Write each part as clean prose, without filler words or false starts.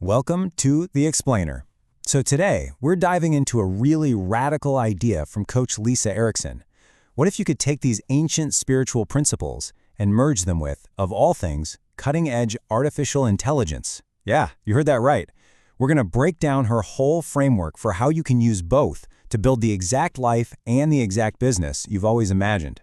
Welcome to The Explainer. So today, we're diving into a really radical idea from Coach Lisa Erickson. What if you could take these ancient spiritual principles and merge them with, of all things, cutting-edge artificial intelligence? Yeah, you heard that right. We're going to break down her whole framework for how you can use both to build the exact life and the exact business you've always imagined.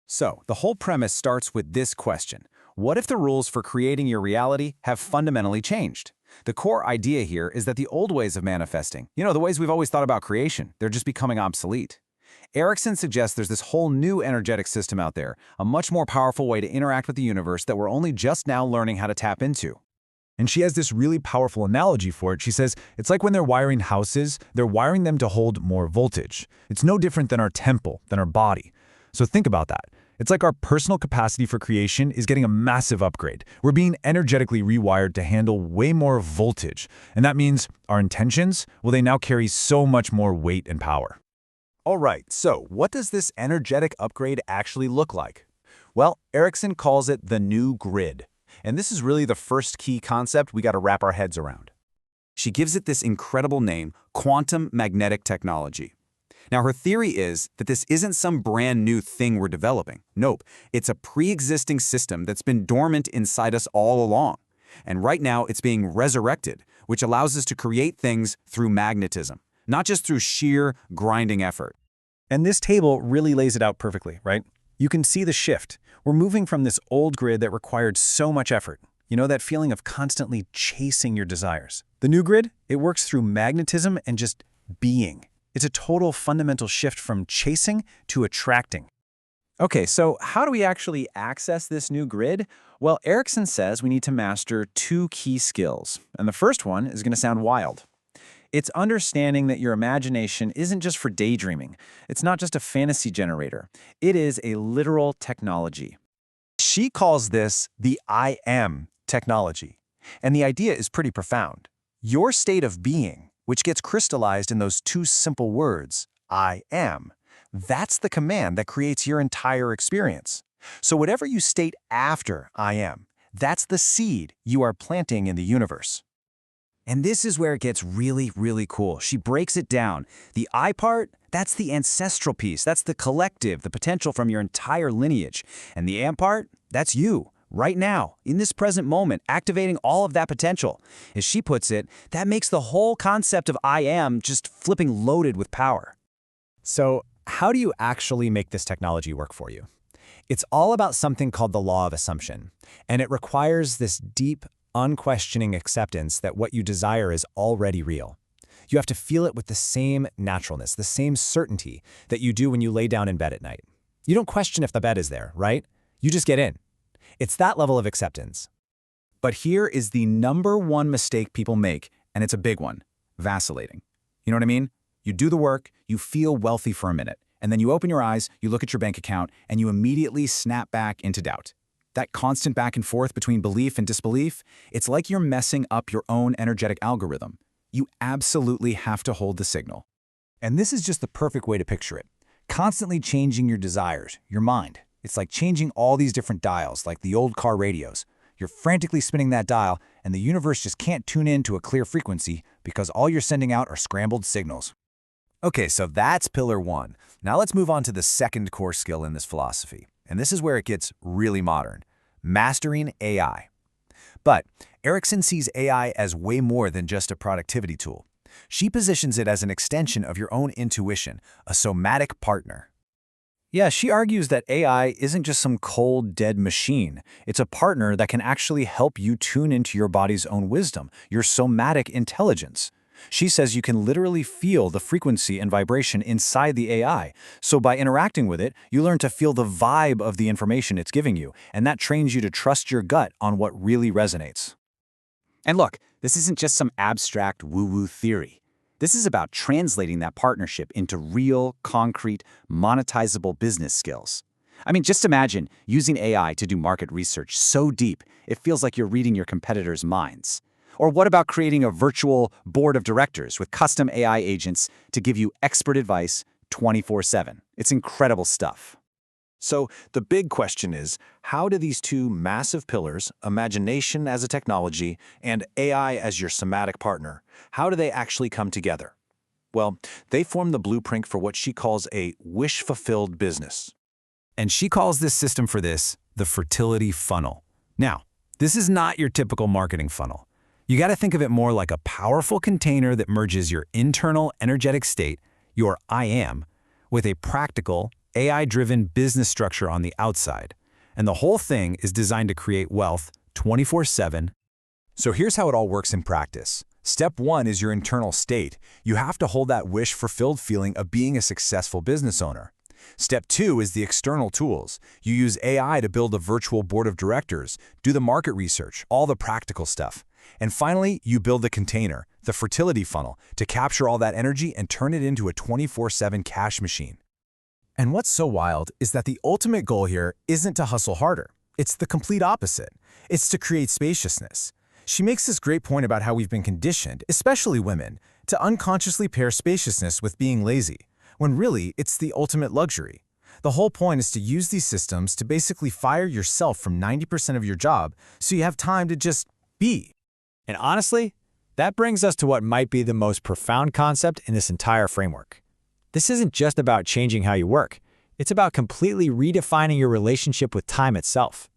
So, the whole premise starts with this question. What if the rules for creating your reality have fundamentally changed? The core idea here is that the old ways of manifesting, the ways we've always thought about creation, they're just becoming obsolete. Erickson suggests there's this whole new energetic system out there, a much more powerful way to interact with the universe that we're only just now learning how to tap into. And she has this really powerful analogy for it. She says, it's like when they're wiring houses, they're wiring them to hold more voltage. It's no different than our temple, than our body. So think about that. It's like our personal capacity for creation is getting a massive upgrade. We're being energetically rewired to handle way more voltage. And that means our intentions, well, they now carry so much more weight and power. All right, so what does this energetic upgrade actually look like? Well, Erickson calls it the new grid. And this is really the first key concept we got to wrap our heads around. She gives it this incredible name, quantum magnetic technology. Now, her theory is that this isn't some brand new thing we're developing. Nope, it's a pre-existing system that's been dormant inside us all along. And right now, it's being resurrected, which allows us to create things through magnetism, not just through sheer grinding effort. And this table really lays it out perfectly, right? You can see the shift. We're moving from this old grid that required so much effort. You know, that feeling of constantly chasing your desires. The new grid, it works through magnetism and just being. It's a total fundamental shift from chasing to attracting. Okay, so how do we actually access this new grid? Well, Erickson says we need to master two key skills. And the first one is going to sound wild. It's understanding that your imagination isn't just for daydreaming. It's not just a fantasy generator. It is a literal technology. She calls this the I am technology. And the idea is pretty profound. Your state of being, which gets crystallized in those two simple words, I am, that's the command that creates your entire experience. So whatever you state after I am, that's the seed you are planting in the universe. And this is where it gets really, really cool. She breaks it down. The I part, that's the ancestral piece. That's the collective, the potential from your entire lineage. And the am part, that's you, right now, in this present moment, activating all of that potential. As she puts it, that makes the whole concept of I am just flipping loaded with power. So how do you actually make this technology work for you? It's all about something called the law of assumption. And it requires this deep, unquestioning acceptance that what you desire is already real. You have to feel it with the same naturalness, the same certainty that you do when you lay down in bed at night. You don't question if the bed is there, right? You just get in. It's that level of acceptance. But here is the number one mistake people make, and it's a big one: vacillating. You know what I mean? You do the work, you feel wealthy for a minute, and then you open your eyes, you look at your bank account, and you immediately snap back into doubt. That constant back and forth between belief and disbelief, it's like you're messing up your own energetic algorithm. You absolutely have to hold the signal. And this is just the perfect way to picture it. Constantly changing your desires, your mind. It's like changing all these different dials, like the old car radios. You're frantically spinning that dial, and the universe just can't tune in to a clear frequency because all you're sending out are scrambled signals. Okay, so that's pillar one. Now let's move on to the second core skill in this philosophy. And this is where it gets really modern: mastering AI. But Erickson sees AI as way more than just a productivity tool. She positions it as an extension of your own intuition, a somatic partner. Yeah, she argues that AI isn't just some cold, dead machine. It's a partner that can actually help you tune into your body's own wisdom, your somatic intelligence. She says you can literally feel the frequency and vibration inside the AI. So by interacting with it, you learn to feel the vibe of the information it's giving you, and that trains you to trust your gut on what really resonates. And look, this isn't just some abstract woo-woo theory. This is about translating that partnership into real, concrete, monetizable business skills. I mean, just imagine using AI to do market research so deep, it feels like you're reading your competitors' minds. Or what about creating a virtual board of directors with custom AI agents to give you expert advice 24/7? It's incredible stuff. So the big question is, how do these two massive pillars, imagination as a technology and AI as your somatic partner, how do they actually come together? Well, they form the blueprint for what she calls a wish-fulfilled business. And she calls this system for this the fertility funnel. Now, this is not your typical marketing funnel. You got to think of it more like a powerful container that merges your internal energetic state, your I am, with a practical, AI-driven business structure on the outside. And the whole thing is designed to create wealth 24/7. So here's how it all works in practice. Step 1 is your internal state. You have to hold that wish-fulfilled feeling of being a successful business owner. Step 2 is the external tools. You use AI to build a virtual board of directors, do the market research, all the practical stuff. And finally, you build the container, the fertility funnel, to capture all that energy and turn it into a 24/7 cash machine. And what's so wild is that the ultimate goal here isn't to hustle harder. It's the complete opposite. It's to create spaciousness. She makes this great point about how we've been conditioned, especially women, to unconsciously pair spaciousness with being lazy, when really it's the ultimate luxury. The whole point is to use these systems to basically fire yourself from 90% of your job so you have time to just be. And honestly, that brings us to what might be the most profound concept in this entire framework. This isn't just about changing how you work. It's about completely redefining your relationship with time itself.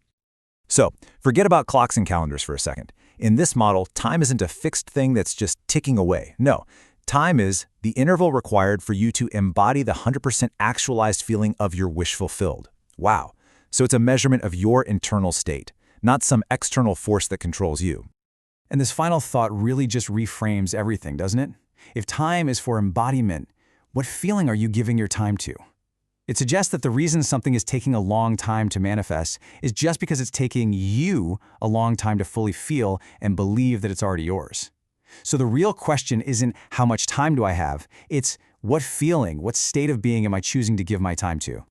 So, forget about clocks and calendars for a second. In this model, time isn't a fixed thing that's just ticking away. No, time is the interval required for you to embody the 100% actualized feeling of your wish fulfilled. Wow. So it's a measurement of your internal state, not some external force that controls you. And this final thought really just reframes everything, doesn't it? If time is for embodiment, what feeling are you giving your time to? It suggests that the reason something is taking a long time to manifest is just because it's taking you a long time to fully feel and believe that it's already yours. So the real question isn't how much time do I have, it's what feeling, what state of being am I choosing to give my time to?